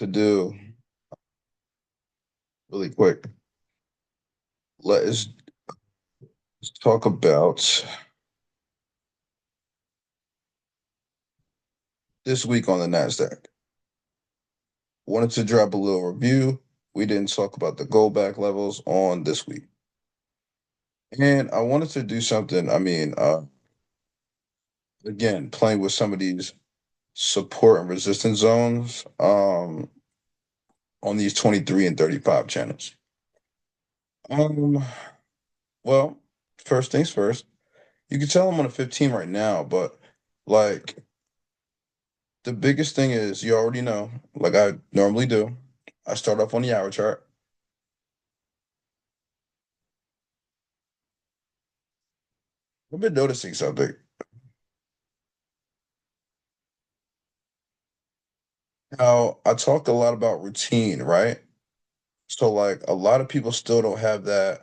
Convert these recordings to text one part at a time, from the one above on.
to do really quick. Let's talk about this week on the Nasdaq. Wanted to drop a little review. We didn't talk about the go back levels on this week, and I wanted to do something. Again, playing with some of these support and resistance zones on these 23 and 35 channels. Um, well, first things first. You can tell I'm on a 15 right now, but like the biggest thing is you already know, like I normally do. I start off on the hour chart. I've been noticing something. Now, I talked a lot about routine, right? So like a lot of people still don't have that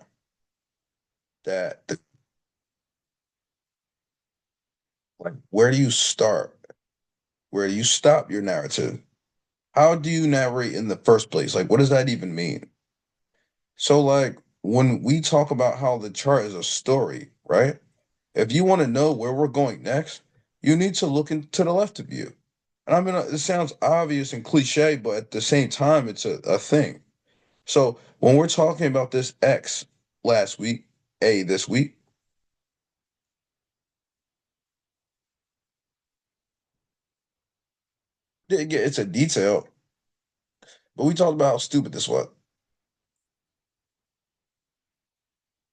like where do you start? Where do you stop your narrative? How do you narrate in the first place? Like what does that even mean? So like when we talk about how the chart is a story, right? If you want to know where we're going next, you need to look to the left of you. And I mean, it sounds obvious and cliche, but at the same time, it's a thing. So when we're talking about this X last week, A this week, it's a detail, but we talked about how stupid this was.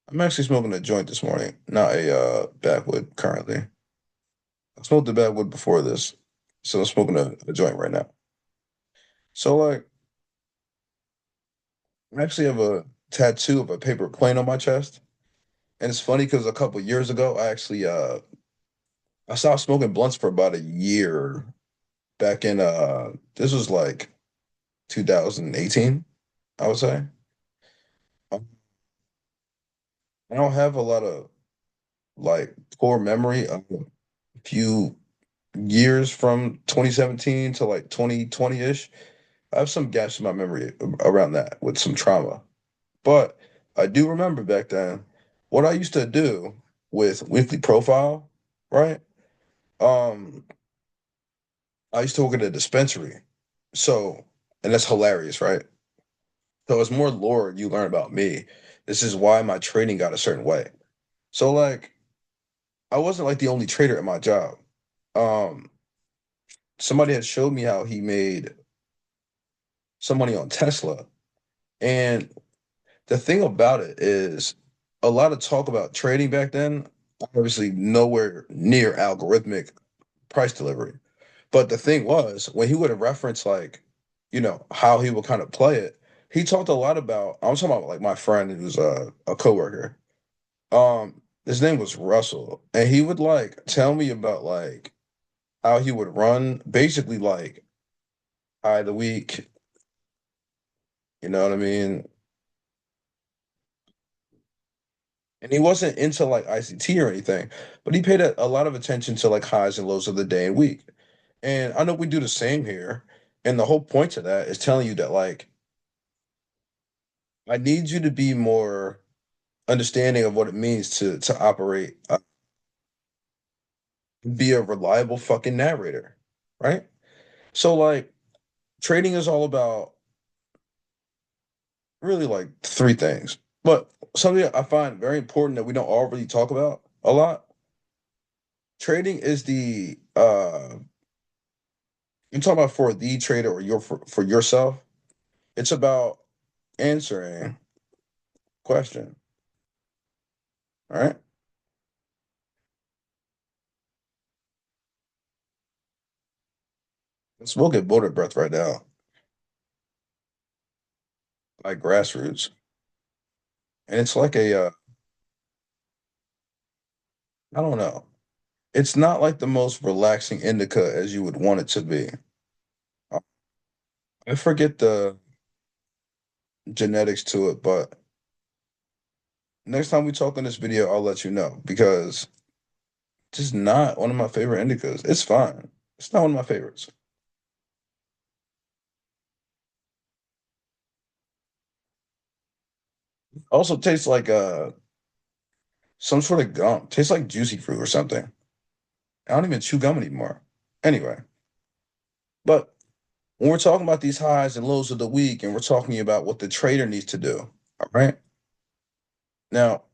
I'm actually smoking a joint this morning, not a backwood currently. I smoked a backwood before this, so I'm smoking a joint right now. So like, I actually have a tattoo of a paper plane on my chest. And it's funny because a couple years ago, I stopped smoking blunts for about a year back in this was like 2018, I would say. Um, I don't have a lot of like core memory of a few years from 2017 to like 2020-ish. I have some gaps in my memory around that with some trauma. But I do remember back then what I used to do with weekly profile, right? Um, I used to work at a dispensary. So, and that's hilarious, right? So it's more lore you learn about me. This is why my trading got a certain way. So like I wasn't like the only trader at my job. Um, Somebody had showed me how he made some money on Tesla. And the thing about it is a lot of talk about trading back then, obviously nowhere near algorithmic price delivery. But the thing was, when he would have referenced like, how he would kind of play it, he talked a lot about. I'm talking about like my friend who's a coworker. His name was Russell, and he would like tell me about like how he would run, basically like eye of the week. You know what I mean? And he wasn't into like ICT or anything, but he paid a lot of attention to like highs and lows of the day and week. And I know we do the same here. And the whole point to that is telling you that like I need you to be more understanding of what it means to operate, be a reliable fucking narrator, right? So like trading is all about really like three things. But something I find very important that we don't all really talk about a lot. Trading is the you talk about for the trader or for yourself. It's about answering question. All right. Let's we'll get boulder breath right now. Like grassroots. And it's like I don't know. It's not like the most relaxing indica as you would want it to be. Uh, I forget the genetics to it, but next time we talk on this video, I'll let you know because it's just not one of my favorite indicas. It's fine. It's not one of my favorites. Also tastes like some sort of gum. Tastes like juicy fruit or something. I don't even chew gum anymore. Anyway, but when we're talking about these highs and lows of the week, and we're talking about what the trader needs to do, all right? Now,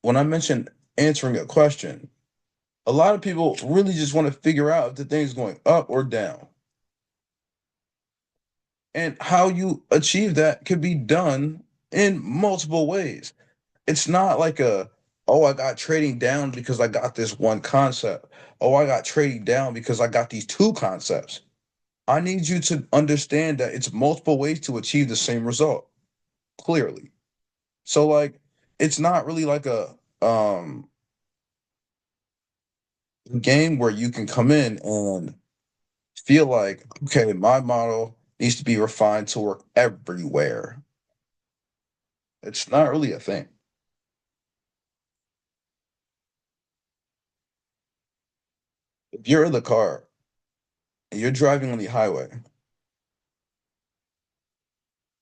when I mentioned answering a question, a lot of people really just want to figure out if the thing's going up or down. And how you achieve that could be done in multiple ways. It's not like oh, I got trading down because I got this one concept. Oh, I got trading down because I got these two concepts. I need you to understand that it's multiple ways to achieve the same result, clearly. So like it's not really like a game where you can come in and feel like, okay, my model needs to be refined to work everywhere. It's not really a thing. If you're in the car and you're driving on the highway,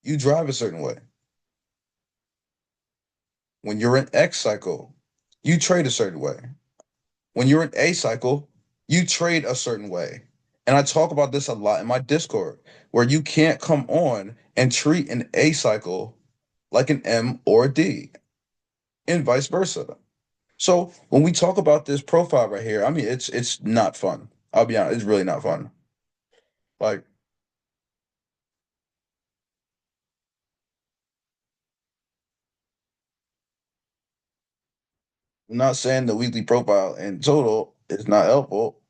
you drive a certain way. When you're in X cycle, you trade a certain way. When you're in A cycle, you trade a certain way. And I talk about this a lot in my Discord, where you can't come on and treat an A cycle like an M or a D, and vice versa. So when we talk about this profile right here, I mean it's not fun. I'll be honest, it's really not fun. Like I'm not saying the weekly profile in total is not helpful,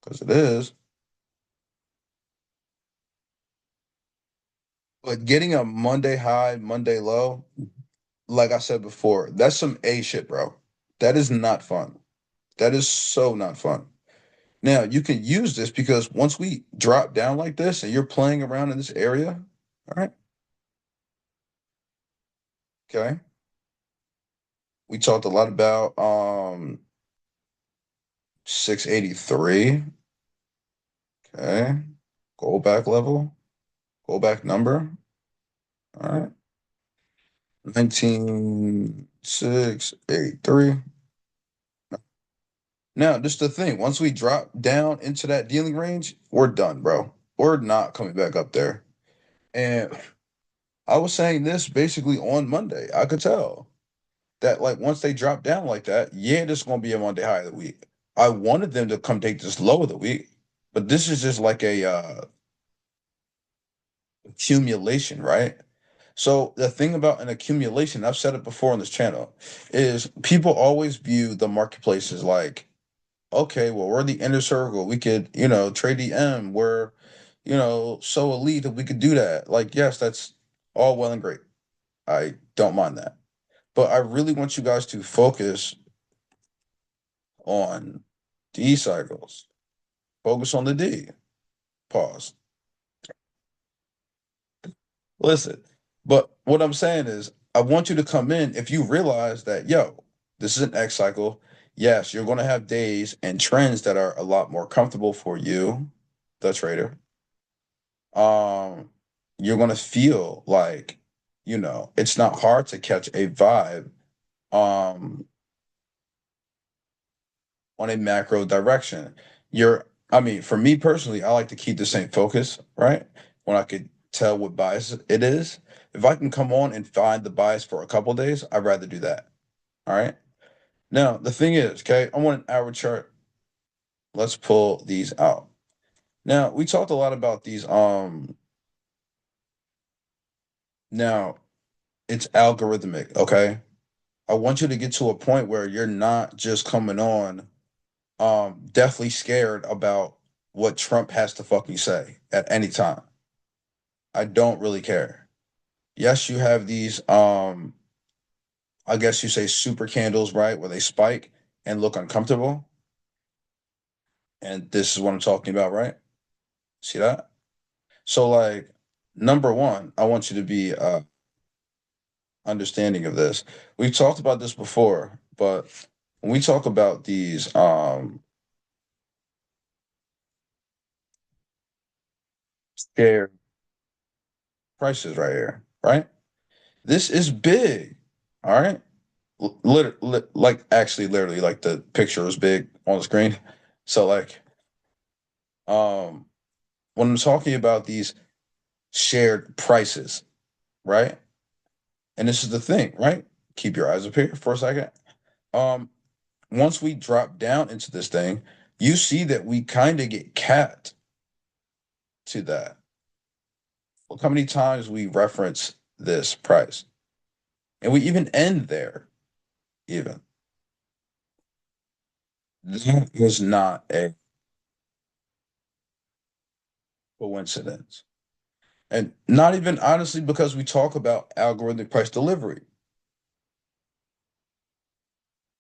because it is, but getting a Monday high, Monday low, like I said before, that's some A shit, bro. That is not fun. That is so not fun. Now you can use this because once we drop down like this and you're playing around in this area, all right, okay. We talked a lot about 683. Okay. Go back level, go back number. All right. 19683. Now, just the thing, once we drop down into that dealing range, we're done, bro. We're not coming back up there. And I was saying this basically on Monday. I could tell that like once they drop down like that, yeah, this is gonna be a Monday high of the week. I wanted them to come take this low of the week, but this is just like a accumulation, right? So the thing about an accumulation, I've said it before on this channel, is people always view the marketplace as like, okay, well, we're the inner circle. We could, trade the M. We're, so elite that we could do that. Like, yes, that's all well and great. I don't mind that. But I really want you guys to focus on D cycles. Focus on the D. Pause. Listen, but what I'm saying is, I want you to come in if you realize that, yo, this is an X cycle. Yes, you're going to have days and trends that are a lot more comfortable for you, the trader. Um, you're going to feel like, it's not hard to catch a vibe um on a macro direction. I mean, for me personally, I like to keep the same focus, right? When I could tell what bias it is. If I can come on and find the bias for a couple days, I'd rather do that. All right. Now, the thing is, okay, I want an hour chart. Let's pull these out. Now, we talked a lot about these. Now it's algorithmic, okay? I want you to get to a point where you're not just coming on deathly scared about what Trump has to fucking say at any time. I don't really care. Yes, you have these I guess you say super candles, right, where they spike and look uncomfortable. And this is what I'm talking about, right? See that? So like number one, I want you to be understanding of this. We've talked about this before, but when we talk about these share prices right here, right? This is big. All right. Like actually literally like the picture is big on the screen. So like um when I'm talking about these shared prices, right? And this is the thing, right? Keep your eyes up here for a second. Um Once we drop down into this thing, you see that we kind of get capped to that. Look how many times we reference this price. And we even end there, even. That is not a coincidence. And not even honestly because we talk about algorithmic price delivery.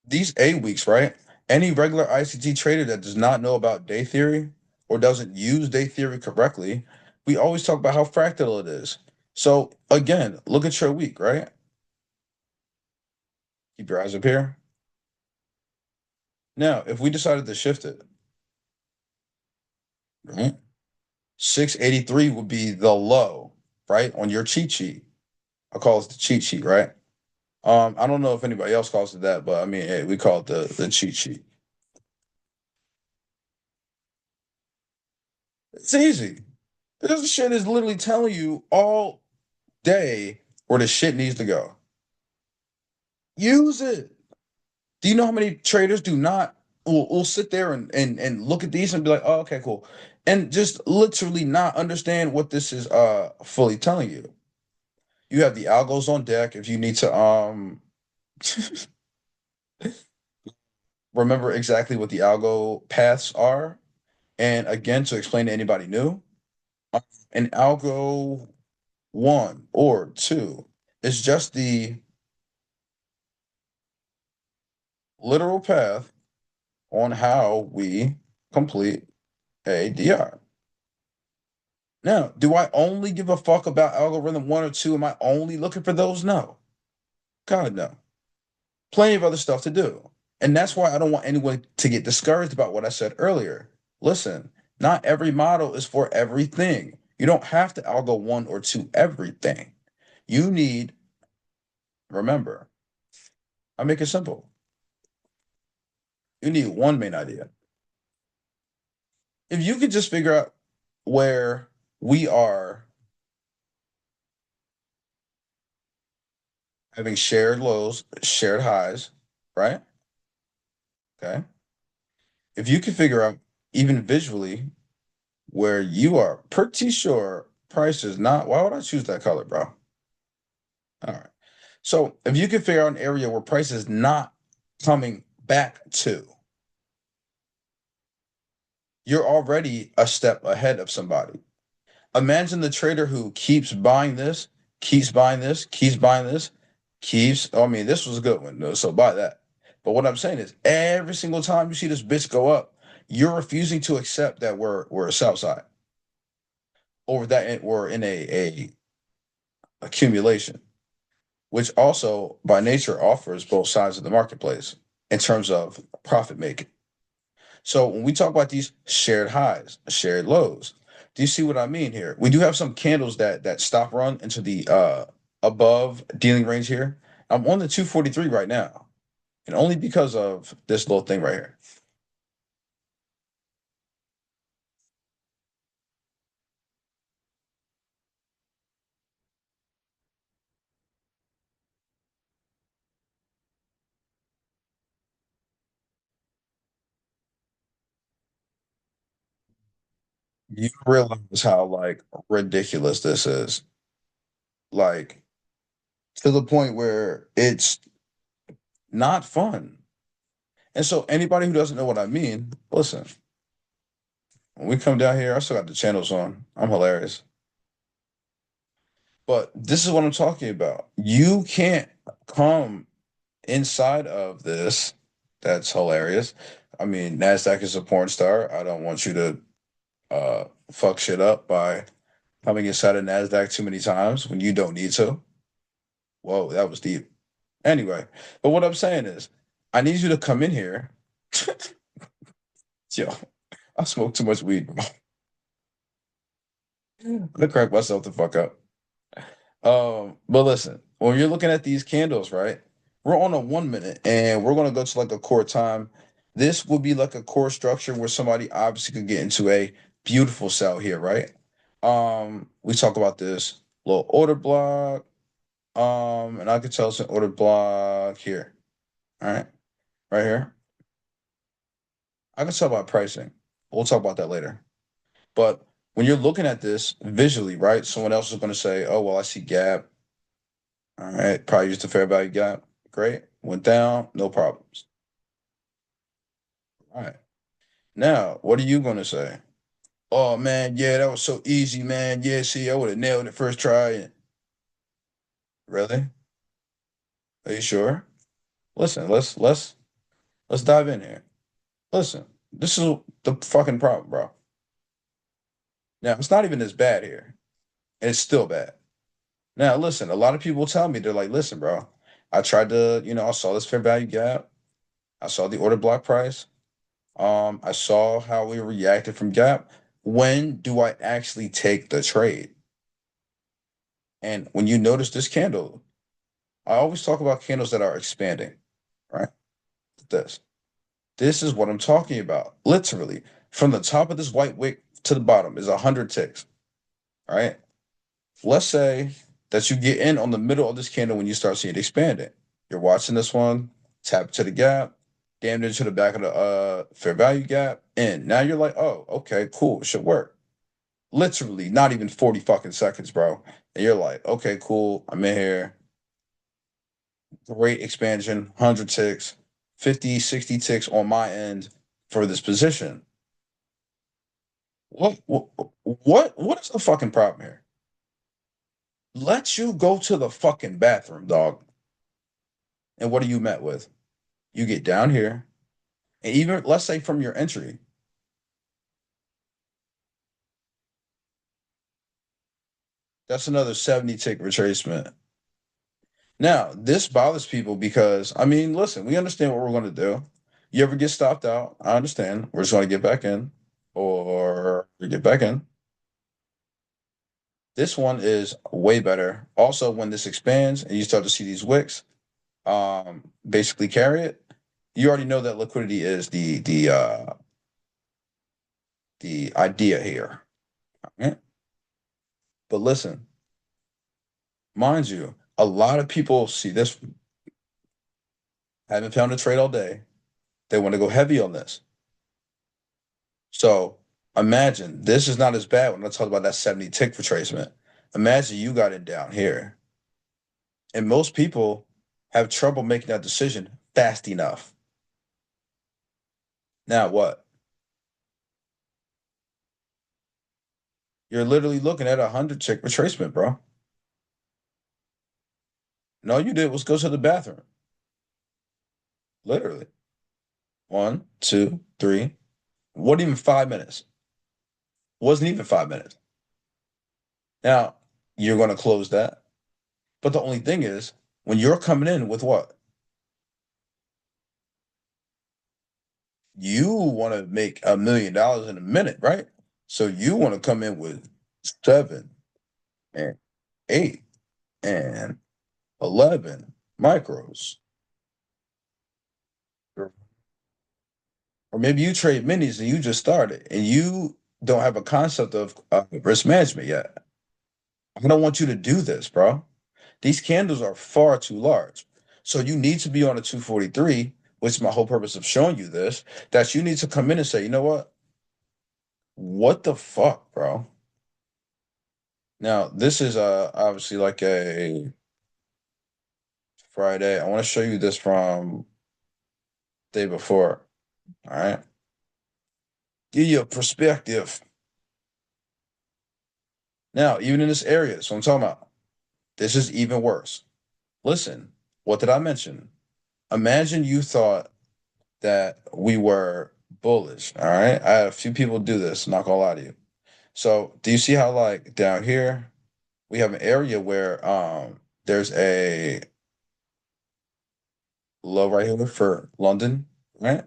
These 8 weeks, right? Any regular ICT trader that does not know about day theory or doesn't use day theory correctly, we always talk about how fractal it is. So again, look at your week, right? Keep your eyes up here. Now, if we decided to shift it, right? 683 would be the low, right? On your cheat sheet. I call it the cheat sheet, right? I don't know if anybody else calls it that, but I mean, hey, we call it the cheat sheet. It's easy. This shit is literally telling you all day where the shit needs to go. Use it. Do you know how many traders do not will sit there and look at these and be like, oh, okay, cool. And just literally not understand what this is fully telling you. You have the algos on deck if you need to remember exactly what the algo paths are. And again, to explain to anybody new, an algo one or two is just the literal path on how we complete a DR. Now, do I only give a fuck about algorithm one or two? Am I only looking for those? No. God, no. Plenty of other stuff to do. And that's why I don't want anyone to get discouraged about what I said earlier. Listen, not every model is for everything. You don't have to algo one or two everything. You need, remember, I make it simple. You need one main idea. If you could just figure out where we are having shared lows, shared highs, right? Okay. If you can figure out even visually where you are pretty sure price is not, why would I choose that color, bro? All right. So if you can figure out an area where price is not coming back to, you're already a step ahead of somebody. Imagine the trader who keeps buying this, keeps buying this, keeps buying this, I mean, this was a good one, so buy that. But what I'm saying is every single time you see this bitch go up, you're refusing to accept that we're a south side or that we're in a accumulation, which also by nature offers both sides of the marketplace in terms of profit making. So when we talk about these shared highs, shared lows, do you see what I mean here? We do have some candles that stop run into the above dealing range here. I'm on the 243 right now, and only because of this little thing right here. You realize how like ridiculous this is, like to the point where it's not fun. And so anybody who doesn't know what I mean, listen, when we come down here, I still got the channels on. I'm hilarious. But this is what I'm talking about. You can't come inside of this. That's hilarious. I mean, NASDAQ is a porn star. I don't want you to fuck shit up by coming inside of NASDAQ too many times when you don't need to. Whoa, that was deep. Anyway, but what I'm saying is, I need you to come in here. Yo, I smoke too much weed. I'm gonna crack myself the fuck up. But listen, when you're looking at these candles, right? We're on a 1 minute and we're gonna go to like a core time. This will be like a core structure where somebody obviously could get into a beautiful sell here, right? We talk about this little order block. And I could tell it's an order block here. All right, right here. I can tell by pricing. We'll talk about that later. But when you're looking at this visually, right? Someone else is going to say, "Oh, well, I see gap. All right, probably used the fair value gap. Great, went down, no problems. All right. Now, what are you going to say? Oh man, yeah, that was so easy, man. Yeah, see, I would have nailed it first try. Really? Are you sure? Listen, let's dive in here. Listen, this is the fucking problem, bro. Now, it's not even as bad here, and it's still bad. Now, listen, a lot of people tell me, they're like, listen, bro, I tried to, I saw this fair value gap. I saw the order block price. I saw how we reacted from gap. When do I actually take the trade? And when you notice this candle, I always talk about candles that are expanding, right? This. This is what I'm talking about. Literally, from the top of this white wick to the bottom is 100 ticks, right? Let's say that you get in on the middle of this candle when you start seeing it expanding. You're watching this one, tap to the gap, damn near to the back of the fair value gap, and now you're like, oh, okay, cool, it should work. Literally, not even 40 fucking seconds, bro. And you're like, okay, cool, I'm in here. Great expansion, 100 ticks, 50, 60 ticks on my end for this position. What is the fucking problem here? Let you go to the fucking bathroom, dog. And what are you met with? You get down here, and even let's say from your entry, that's another 70 tick retracement. Now, this bothers people because I mean, listen, we understand what we're going to do. You ever get stopped out? I understand. We're just going to get back in or get back in. This one is way better. Also, when this expands and you start to see these wicks, basically carry it, you already know that liquidity is the idea here. Right? But listen, mind you, a lot of people see this, haven't found a trade all day. They want to go heavy on this. So imagine this is not as bad when I talk about that 70 tick retracement. Imagine you got it down here. And most people have trouble making that decision fast enough. Now what? You're literally looking at a 100 tick retracement, bro. And all you did was go to the bathroom. Literally. One, two, three. What even 5 minutes? Wasn't even 5 minutes. Now you're going to close that. But the only thing is, when you're coming in with what? You want to make $1 million in a minute, right? So you want to come in with 7 and 8 and 11 micros. Or maybe you trade minis and you just started and you don't have a concept of risk management yet. I don't want you to do this, bro. These candles are far too large. So you need to be on a 243, which is my whole purpose of showing you this, that you need to come in and say, you know what? What the fuck, bro? Now, this is obviously like a Friday. I want to show you this from day before. All right. Give you a perspective. Now, even in this area, so I'm talking about, this is even worse. Listen, what did I mention? Imagine you thought that we were bullish. All right. I had a few people do this, not gonna lie to you. So do you see how like down here we have an area where there's a low right here for London, right?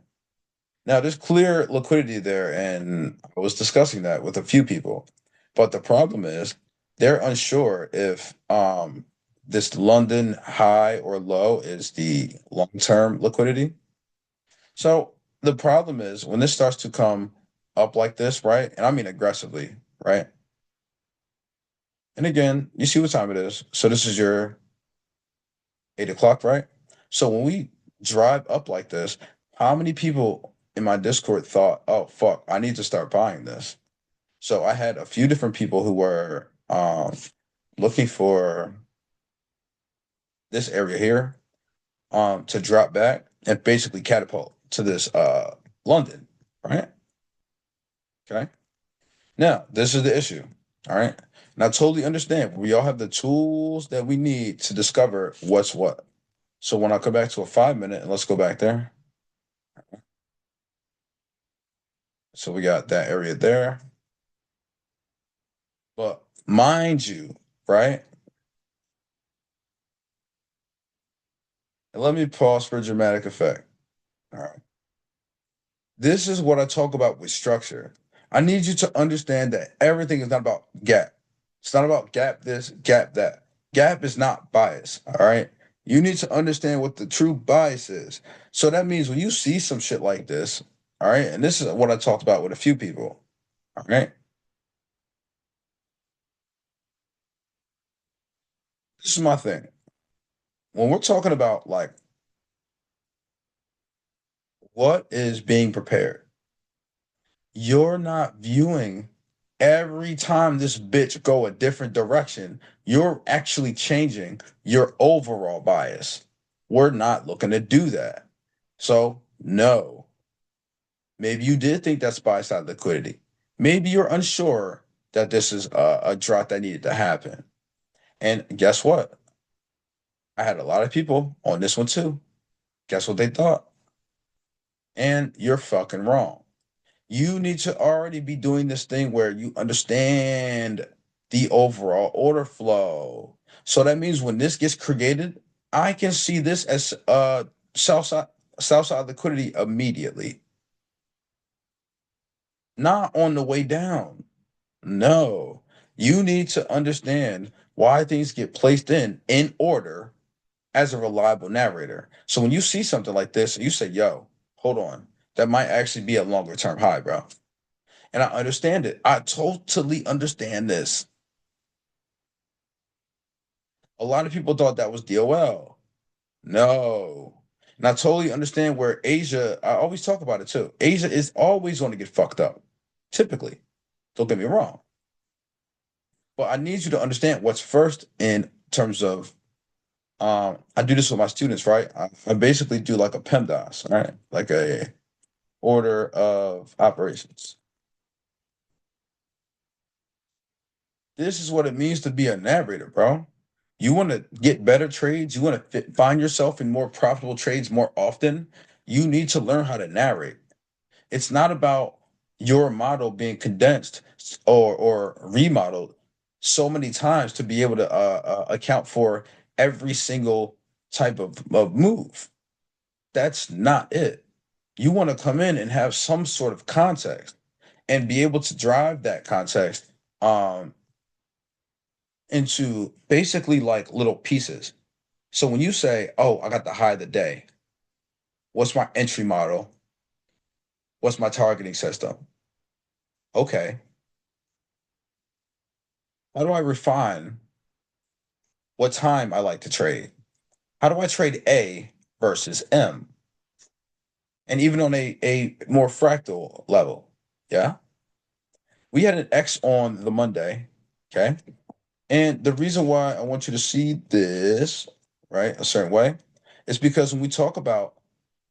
Now there's clear liquidity there, and I was discussing that with a few people. But the problem is they're unsure if this London high or low is the long-term liquidity. So the problem is when this starts to come up like this, right? And I mean aggressively, right? And again, you see what time it is. So this is your 8 o'clock, right? So when we drive up like this, how many people in my Discord thought, oh fuck, I need to start buying this? So I had a few different people who were looking for this area here to drop back and basically catapult to this London, right? Okay. Now, this is the issue. All right. And I totally understand. We all have the tools that we need to discover what's what. So when I come back to a 5 minute, and let's go back there. So we got that area there. But mind you, right? And let me pause for dramatic effect. All right. This is what I talk about with structure. I need you to understand that everything is not about gap. It's not about gap this, gap that. Gap is not bias. All right. You need to understand what the true bias is. So that means when you see some shit like this, all right, and this is what I talked about with a few people. All right. This is my thing. When we're talking about like what is being prepared, you're not viewing every time this bitch go a different direction, you're actually changing your overall bias. We're not looking to do that. So, no. Maybe you did think that's buy side liquidity. Maybe you're unsure that this is a drop that needed to happen. And guess what? I had a lot of people on this one too. Guess what they thought? And you're fucking wrong. You need to already be doing this thing where you understand the overall order flow. So that means when this gets created, I can see this as south side south side liquidity immediately, not on the way down. No, you need to understand why things get placed in order as a reliable narrator. So when you see something like this, you say, "Yo, hold on, that might actually be a longer term high, bro." And I understand it. I totally understand this. A lot of people thought that was DOL. No. And I totally understand where Asia, I always talk about it too. Asia is always going to get fucked up, typically. Don't get me wrong. But I need you to understand what's first in terms of, I do this with my students, right? I basically do like a PEMDAS, right? Like a order of operations. This is what it means to be a narrator, bro. You want to get better trades, you want to find yourself in more profitable trades more often, you need to learn how to narrate. It's not about your model being condensed or remodeled so many times to be able to account for every single type of move. That's not it. You want to come in and have some sort of context and be able to drive that context um, into basically like little pieces. So when you say, "Oh, I got the high of the day," what's my entry model? What's my targeting system? Okay, how do I refine what time I like to trade? How do I trade A versus M? And even on a more fractal level, yeah, we had an X on the Monday, okay? And the reason why I want you to see this, right, a certain way, is because when we talk about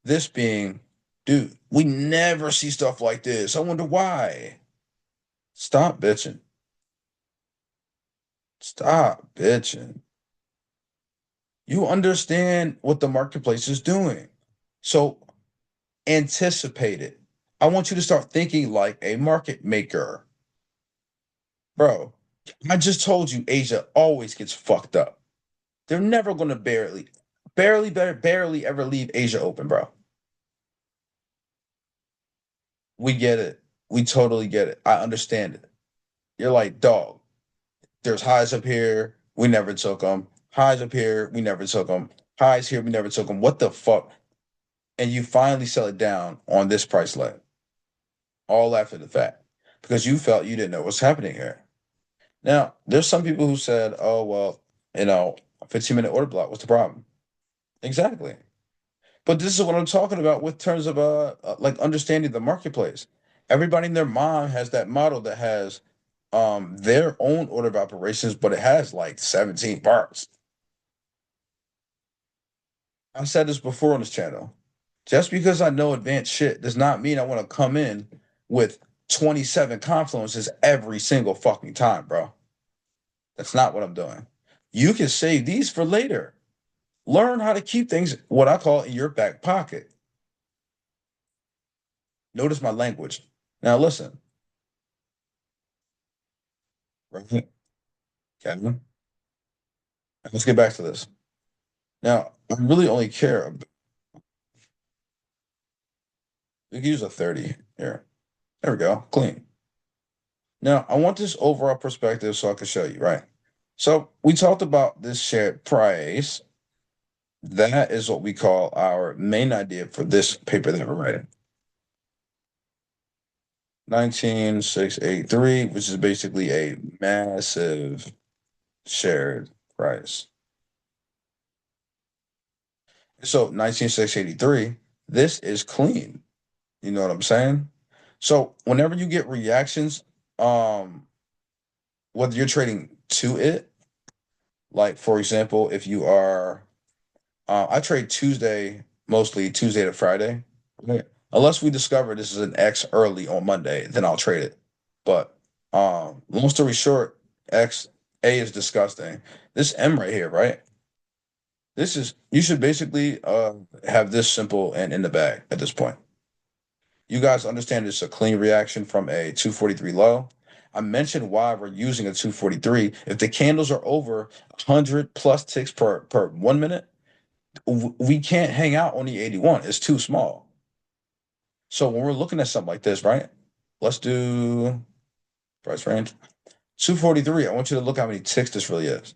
this being, dude, we never see stuff like this. I wonder why. Stop bitching. Stop bitching. You understand what the marketplace is doing. So anticipate it. I want you to start thinking like a market maker. Bro, I just told you Asia always gets fucked up. They're never going to barely ever leave Asia open, bro. We get it. We totally get it. I understand it. You're like, dog, there's highs up here. We never took them. Highs up here, we never took them. Highs here, we never took them. What the fuck? And you finally sell it down on this price leg, all after the fact, because you felt you didn't know what's happening here. Now, there's some people who said, oh, well, a 15-minute order block, what's the problem? Exactly. But this is what I'm talking about with terms of like understanding the marketplace. Everybody and their mom has that model that has their own order of operations, but it has like 17 parts. I said this before on this channel. Just because I know advanced shit does not mean I want to come in with 27 confluences every single fucking time, bro. That's not what I'm doing. You can save these for later. Learn how to keep things, what I call, in your back pocket. Notice my language. Now, listen, right? Kevin, let's get back to this. Now, I really only care. We can use a 30 here. There we go. Clean. Now, I want this overall perspective so I can show you, right? So, we talked about this shared price. That is what we call our main idea for this paper that we're writing. 19683, which is basically a massive shared price. So 19683, this is clean. You know what I'm saying? So whenever you get reactions, um, whether you're trading to it, like for example, if you are, I trade Tuesday, mostly Tuesday to Friday. Right? Unless we discover this is an X early on Monday, then I'll trade it. But long story short, X A is disgusting. This M right here, right? This is you should basically have this simple and in the bag at this point. You guys understand it's a clean reaction from a 243 low. I mentioned why we're using a 243. If the candles are over 100 plus ticks per 1 minute, we can't hang out on the 81. It's too small. So when we're looking at something like this, right? Let's do price range 243. I want you to look how many ticks this really is.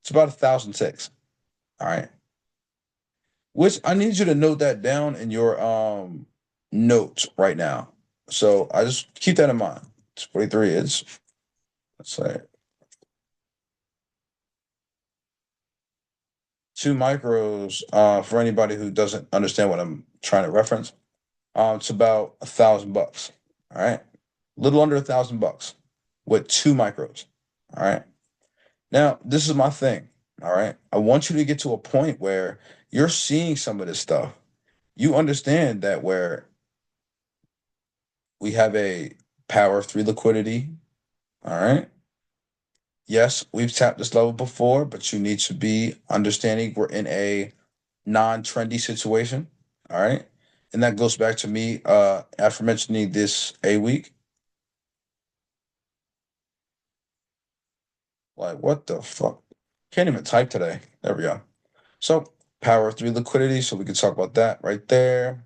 It's about 1,000 ticks. All right. Which I need you to note that down in your notes right now. So I just keep that in mind. It's 43 is, let's say, 2 micros. For anybody who doesn't understand what I'm trying to reference, it's about $1,000. All right, a little under $1,000 with 2 micros. All right. Now this is my thing. All right, I want you to get to a point where you're seeing some of this stuff. You understand that where we have a power of three liquidity. All right. Yes, we've tapped this level before, but you need to be understanding we're in a non-trendy situation. All right. And that goes back to me after mentioning this a week. Like, what the fuck? Can't even type today. There we go. So power of three liquidity. So we can talk about that right there.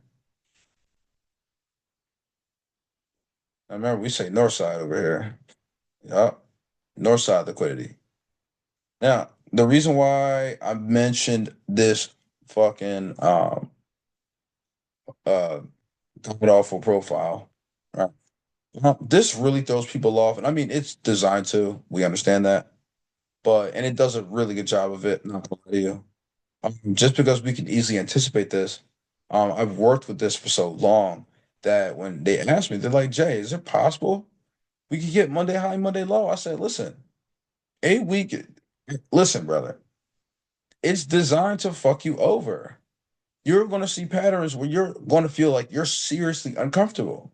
Now remember, we say north side over here. Yep. North side liquidity. Now, the reason why I mentioned this fucking uh god awful profile, right? This really throws people off, and I mean it's designed to. We understand that, but and it does a really good job of it. Not gonna lie to you. Just because we can easily anticipate this, I've worked with this for so long that when they asked me, they're like, "Jay, is it possible we could get Monday high, Monday low?" I said, "Listen, a week. Listen, brother, it's designed to fuck you over. You're going to see patterns where you're going to feel like you're seriously uncomfortable."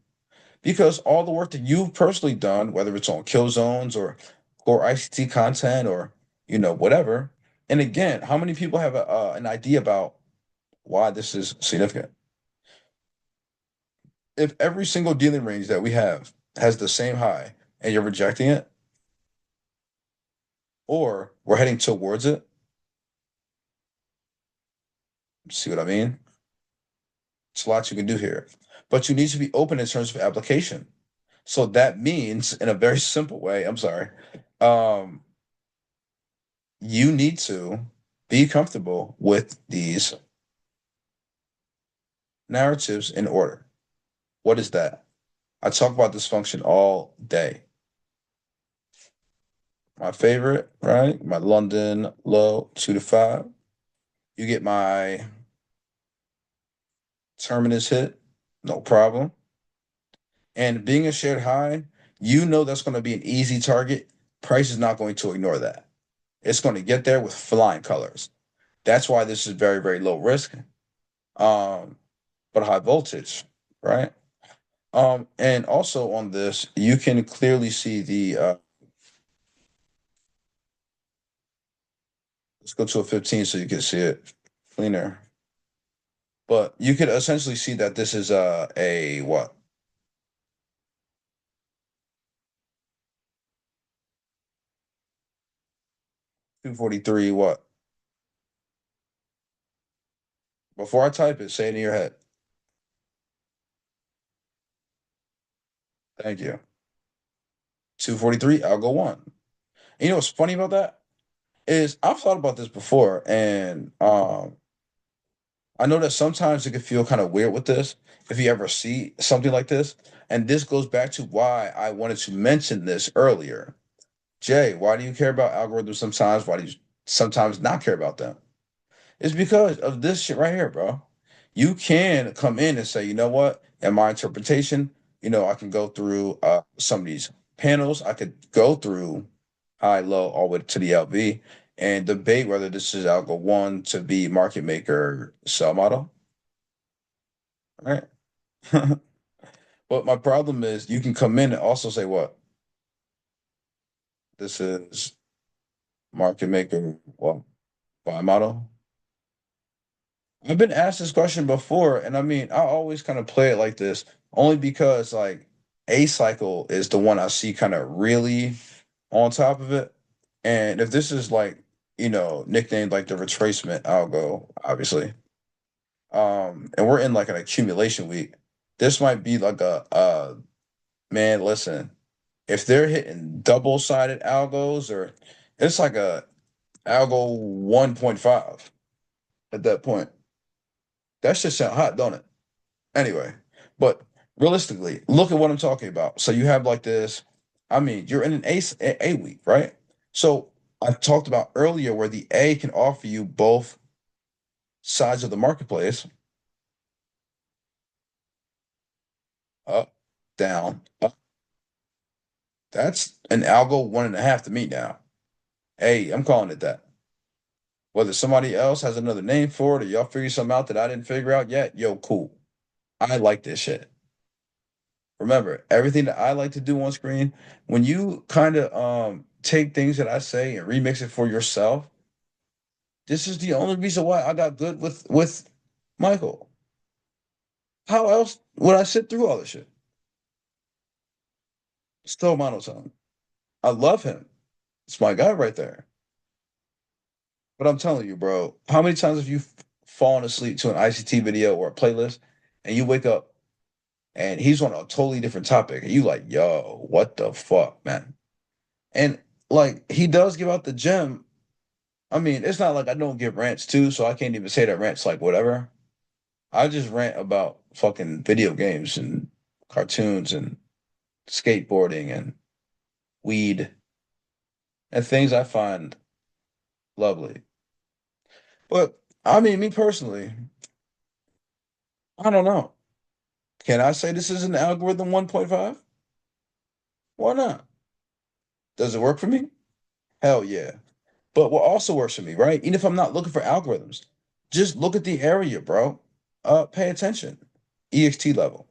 Because all the work that you've personally done, whether it's on kill zones or core ICT content or whatever, and again, how many people have an idea about why this is significant? If every single dealing range that we have has the same high and you're rejecting it, or we're heading towards it, see what I mean? It's a lot you can do here, but you need to be open in terms of application. So that means, in a very simple way, I'm sorry. Um, you need to be comfortable with these narratives in order. What is that? I talk about this function all day. My favorite, right? My London low 2 to 5. You get my terminus hit, no problem. And being a shared high, you know that's going to be an easy target. Price is not going to ignore that. It's going to get there with flying colors. That's why this is very, very low risk, but high voltage, right? And also on this, you can clearly see the let's go to a 15 so you can see it cleaner. But you could essentially see that this is a what? 243 what? Before I type it, say it in your head. Thank you. 243, I'll go one. And you know what's funny about that? Is I've thought about this before, and I know that sometimes it can feel kind of weird with this if you ever see something like this. And this goes back to why I wanted to mention this earlier. Jay, why do you care about algorithms sometimes? Why do you sometimes not care about them? It's because of this shit right here, bro. You can come in and say, you know what, in my interpretation, I can go through some of these panels. I could go through high, low, all the way to the LV and debate whether this is algo one to be market maker sell model, right? But my problem is you can come in and also say what? This is market maker, well, buy model. I've been asked this question before, and I mean, I always kind of play it like this, only because like A cycle is the one I see kind of really on top of it. And if this is like, nicknamed like the retracement algo, obviously. And we're in like an accumulation week. This might be like a man, listen, if they're hitting double-sided algos or it's like a algo 1.5 at that point. That should sound hot, don't it? Anyway, but realistically, look at what I'm talking about. So you have like this, I mean, you're in an A week, right? So I talked about earlier where the A can offer you both sides of the marketplace, up, down, up. That's an algo 1.5 to me now. Hey, I'm calling it that. Whether somebody else has another name for it or y'all figure something out that I didn't figure out yet, yo, cool. I like this shit. Remember, everything that I like to do on screen, when you kind of take things that I say and remix it for yourself, this is the only reason why I got good with Michael. How else would I sit through all this shit? Still monotone. I love him. It's my guy right there. But I'm telling you, bro, how many times have you fallen asleep to an ICT video or a playlist and you wake up and he's on a totally different topic and you like, yo, what the fuck, man? And like he does give out the gem. I mean, it's not like I don't give rants too, so I can't even say that rants like whatever. I just rant about fucking video games and cartoons and skateboarding and weed and things I find lovely. But I mean, me personally, I don't know. Can I say this is an algorithm 1.5? Why not? Does it work for me? Hell yeah. But what also works for me, right? Even if I'm not looking for algorithms, just look at the area, bro. Pay attention. EXT level.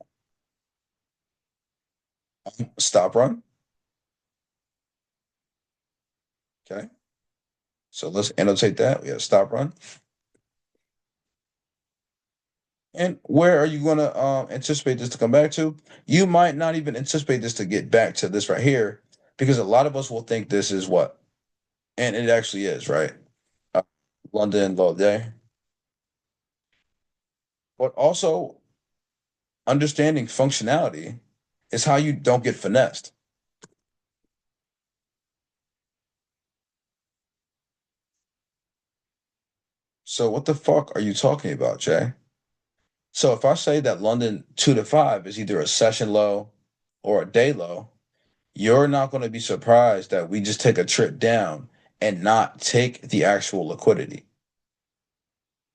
Stop run. Okay. So let's annotate that. We have stop run. And where are you going to anticipate this to come back to? You might not even anticipate this to get back to this right here because a lot of us will think this is what? And it actually is, right? Uh, London low day. But also understanding functionality is how you don't get finessed. So what the fuck are you talking about, Jay? So if I say that London 2 to 5 is either a session low or a day low, you're not going to be surprised that we just take a trip down and not take the actual liquidity.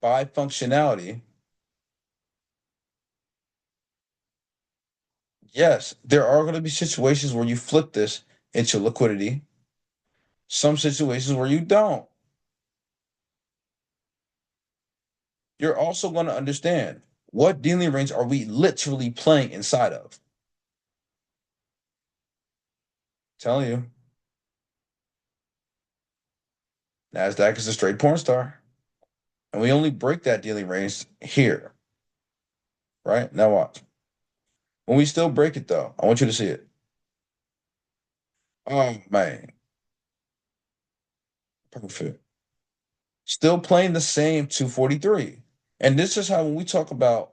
By functionality, yes, there are going to be situations where you flip this into liquidity, some situations where you don't. You're also going to understand what dealing range are we literally playing inside of. Telling you, NASDAQ is a straight porn star. And we only break that dealing range here, right? Now watch. When we still break it though, I want you to see it. Oh man, perfect. Still playing the same 243. And this is how when we talk about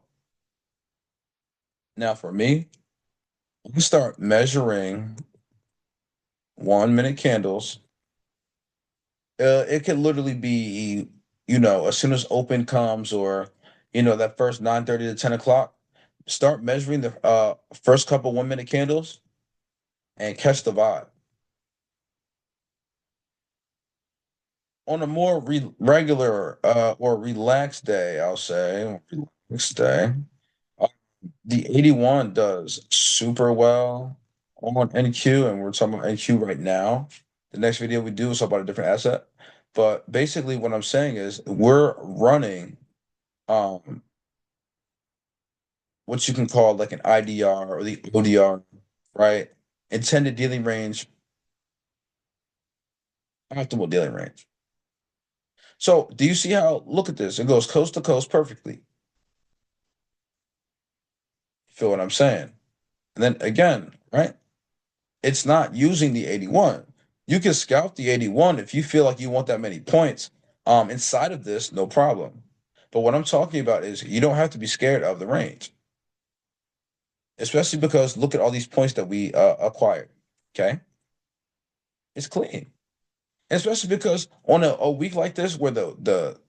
now for me, we start measuring 1 minute candles. It can literally be, as soon as open comes or that first 9:30 to 10 o'clock, start measuring the first couple 1 minute candles and catch the vibe. On a more regular or relaxed day, I'll say, relaxed day, uh, the 81 does super well on NQ, and we're talking about NQ right now. The next video we do is about a different asset. But basically, what I'm saying is we're running um, what you can call like an IDR or the ODR, right? Intended dealing range, optimal dealing range. So, do you see how, look at this, it goes coast to coast perfectly. You feel what I'm saying? And then again, right? It's not using the 81. You can scout the 81 if you feel like you want that many points inside of this, no problem. But what I'm talking about is you don't have to be scared of the range, especially because look at all these points that we acquired. Okay, it's clean, especially because on a week like this where the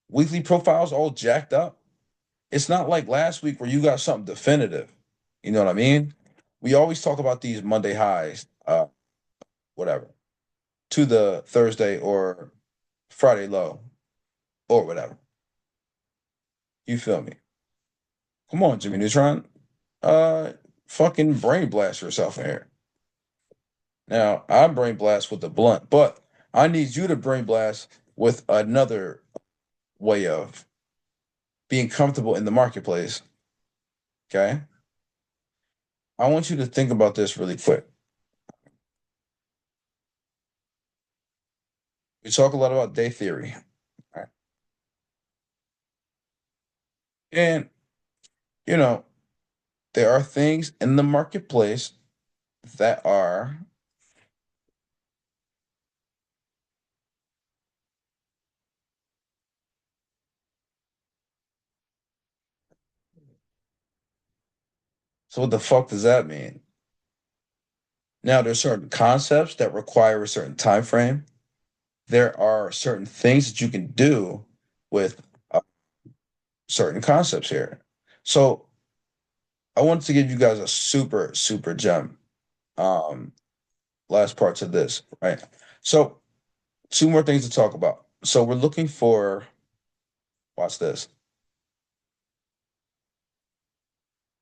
weekly profiles all jacked up, it's not like last week where you got something definitive. You know what I mean? We always talk about these Monday highs, whatever, to the Thursday or Friday low or whatever. You feel me? Come on, Jimmy Neutron. Uh, fucking brain blast yourself in here. Now, I brain blast with the blunt, but I need you to brain blast with another way of being comfortable in the marketplace. Okay? I want you to think about this really quick. We talk a lot about day theory, right? And, you know, there are things in the marketplace that are, so what the fuck does that mean? Now, there's certain concepts that require a certain time frame. There are certain things that you can do with certain concepts here. So I wanted to give you guys a super, super gem. Um, last parts of this, right? So two more things to talk about. So we're looking for, watch this.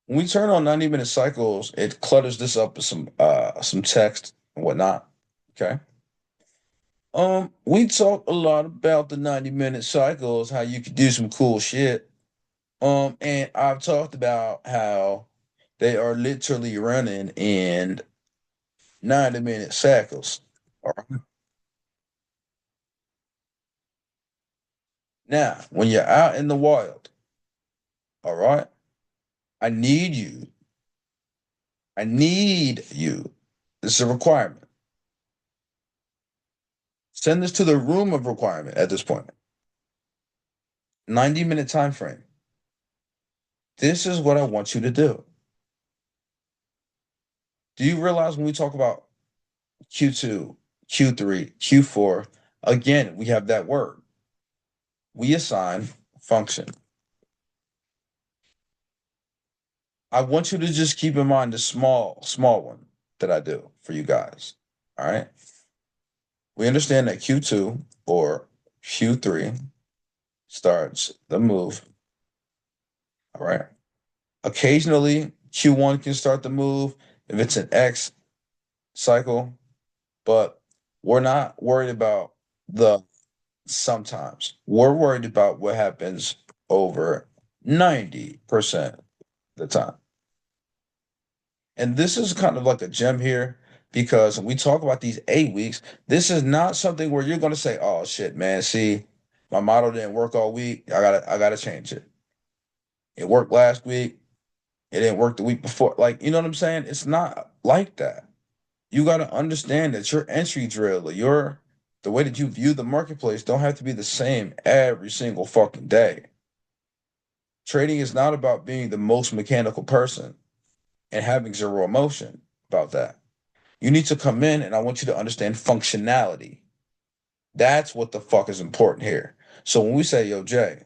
When we turn on 90-minute cycles, it clutters this up with some text and whatnot. Okay. We talk a lot about the 90-minute cycles, how you could do some cool shit. And I've talked about how they are literally running in 90-minute cycles. All right. Now, when you're out in the wild, all right, I need you. I need you. This is a requirement. Send this to the room of requirement at this point. 90-minute time frame. This is what I want you to do. Do you realize when we talk about Q2, Q3, Q4, again, we have that word. we assign function. I want you to just keep in mind the small one that I do for you guys. All right. We understand that Q2 or Q3 starts the move. All right. Occasionally, Q1 can start the move if it's an X cycle, but we're not worried about the sometimes. We're worried about what happens over 90% of the time. And this is kind of like a gem here because when we talk about these 8 weeks, this is not something where you're going to say, "Oh shit, man, see, my model didn't work all week. I gotta change it. It worked last week. It didn't work the week before." Like, you know what I'm saying? It's not like that. You got to understand that your entry drill, or your the way that you view the marketplace don't have to be the same every single fucking day. Trading is not about being the most mechanical person and having zero emotion about that. You need to come in and I want you to understand functionality. That's what the fuck is important here. So when we say, "Yo, Jay,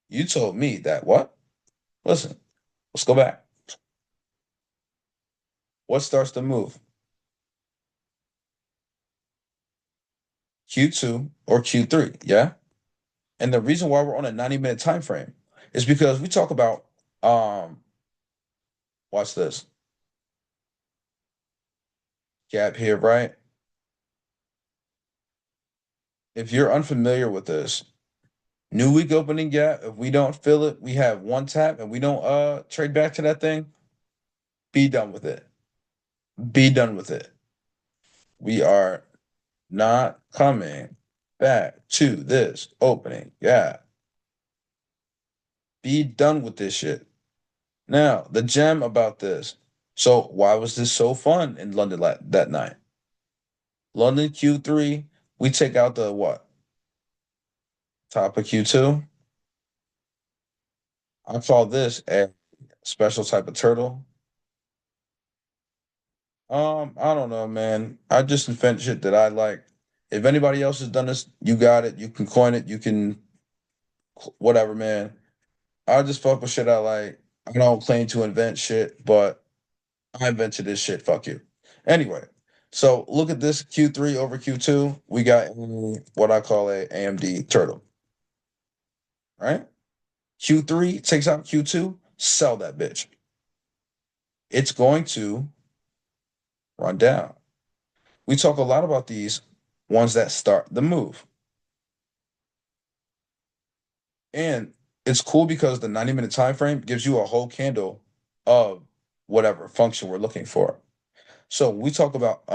you told me that what?" Listen, let's go back. What starts to move? Q2 or Q3, yeah? And the reason why we're on a 90-minute time frame is because we talk about watch this. Gap here, right? If you're unfamiliar with this, new week opening gap, if we don't fill it, we have one tap and we don't trade back to that thing, be done with it. Be done with it. We are not coming back to this opening. Yeah. Be done with this shit. Now, the gem about this. So, why was this so fun in London that night? London Q3, we take out the what? Top of Q2. I call this a special type of turtle. I don't know, man. I just invent shit that I like. If anybody else has done this, you got it. You can coin it. You can whatever, man. I just fuck with shit I like. I don't claim to invent shit, but I invented this shit. Fuck you. Anyway, so look at this Q3 over Q2. We got what I call a AMD turtle, right? Q3 takes out Q2, sell that bitch. It's going to run down. We talk a lot about these ones that start the move. And it's cool because the 90-minute time frame gives you a whole candle of whatever function we're looking for. So we talk about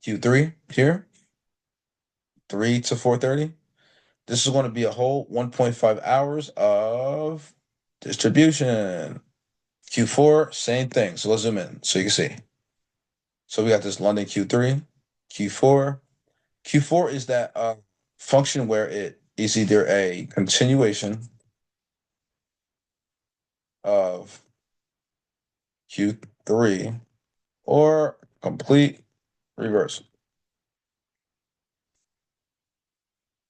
Q3 here, 3 to 4:30. This is going to be a whole 1.5 hours of distribution. Q4, same thing. So let's zoom in so you can see. So we got this London Q3, Q4. Q4 is that function where it is either a continuation of Q3 or complete reversal.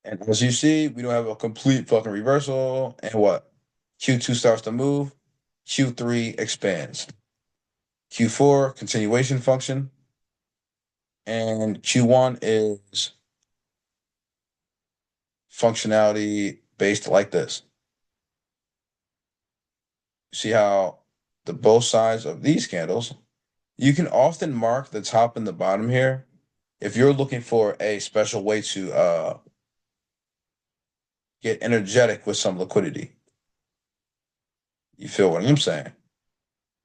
And as you see, we don't have a complete fucking reversal. And what? Q2 starts to move, Q3 expands. Q4, continuation function, and Q1 is functionality based like this. See how the both sides of these candles, you can often mark the top and the bottom here if you're looking for a special way to get energetic with some liquidity. You feel what I'm saying?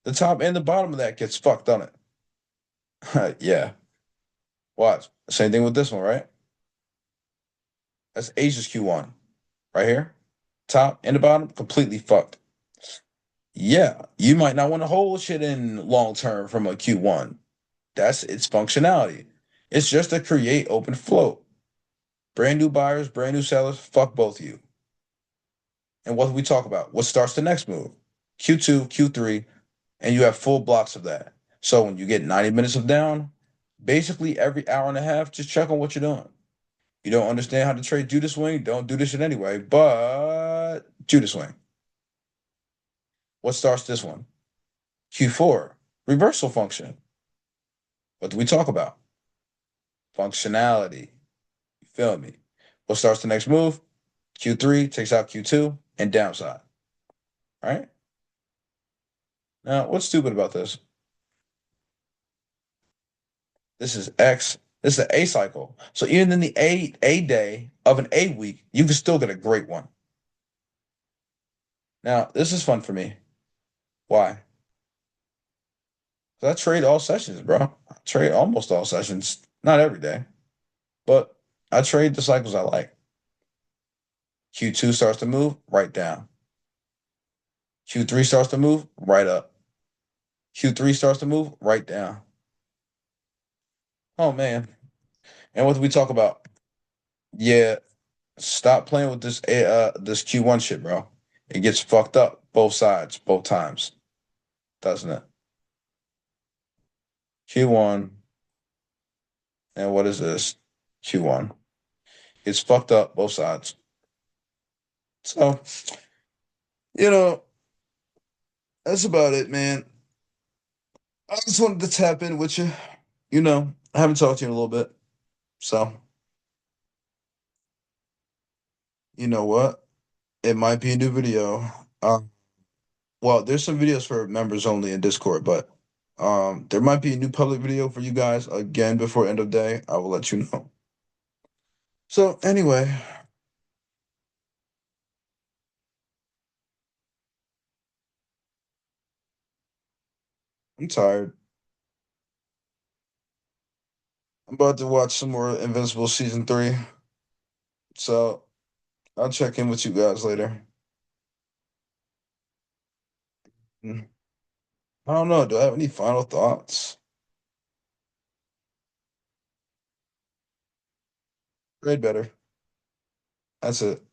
The top and the bottom of that gets fucked on it. Yeah. Watch. Same thing with this one, right? That's Asia's Q1 right here. Top and the bottom completely fucked. Yeah, you might not want to hold shit in long term from a Q1. That's its functionality. It's just to create open float. Brand new buyers, brand new sellers, fuck both of you. And what do we talk about? What starts the next move? Q2, Q3, and you have full blocks of that. So when you get 90 minutes of down, basically every hour and a half, just check on what you're doing. You don't understand how to trade Judas swing? Don't do this shit anyway. But Judas swing. What starts this one? Q4, reversal function. What do we talk about? Functionality. You feel me? What starts the next move? Q3 takes out Q2 and downside. All right. Now, what's stupid about this? This is X. This is an A cycle. So even in the A day of an A week, you can still get a great one. Now, this is fun for me. Why? 'Cause I trade all sessions, bro. I trade almost all sessions. Not every day, but I trade the cycles I like. Q2 starts to move, right down. Q3 starts to move, right up. Q3 starts to move, right down. Oh man. And what did we talk about? Yeah, stop playing with this Q1 shit, bro. It gets fucked up both sides, both times, doesn't it? Q1 and what is this? Q1. It's fucked up both sides. So, you know, that's about it, man. I just wanted to tap in with you. I haven't talked to you in a little bit. So, you know what? It might be a new video. Well, there's some videos for members only in Discord, but there might be a new public video for you guys again before end of day. I will let you know. So anyway, I'm tired. I'm about to watch some more Invincible season 3. So I'll check in with you guys later. Mm. I don't know. Do I have any final thoughts? Trade better. That's it.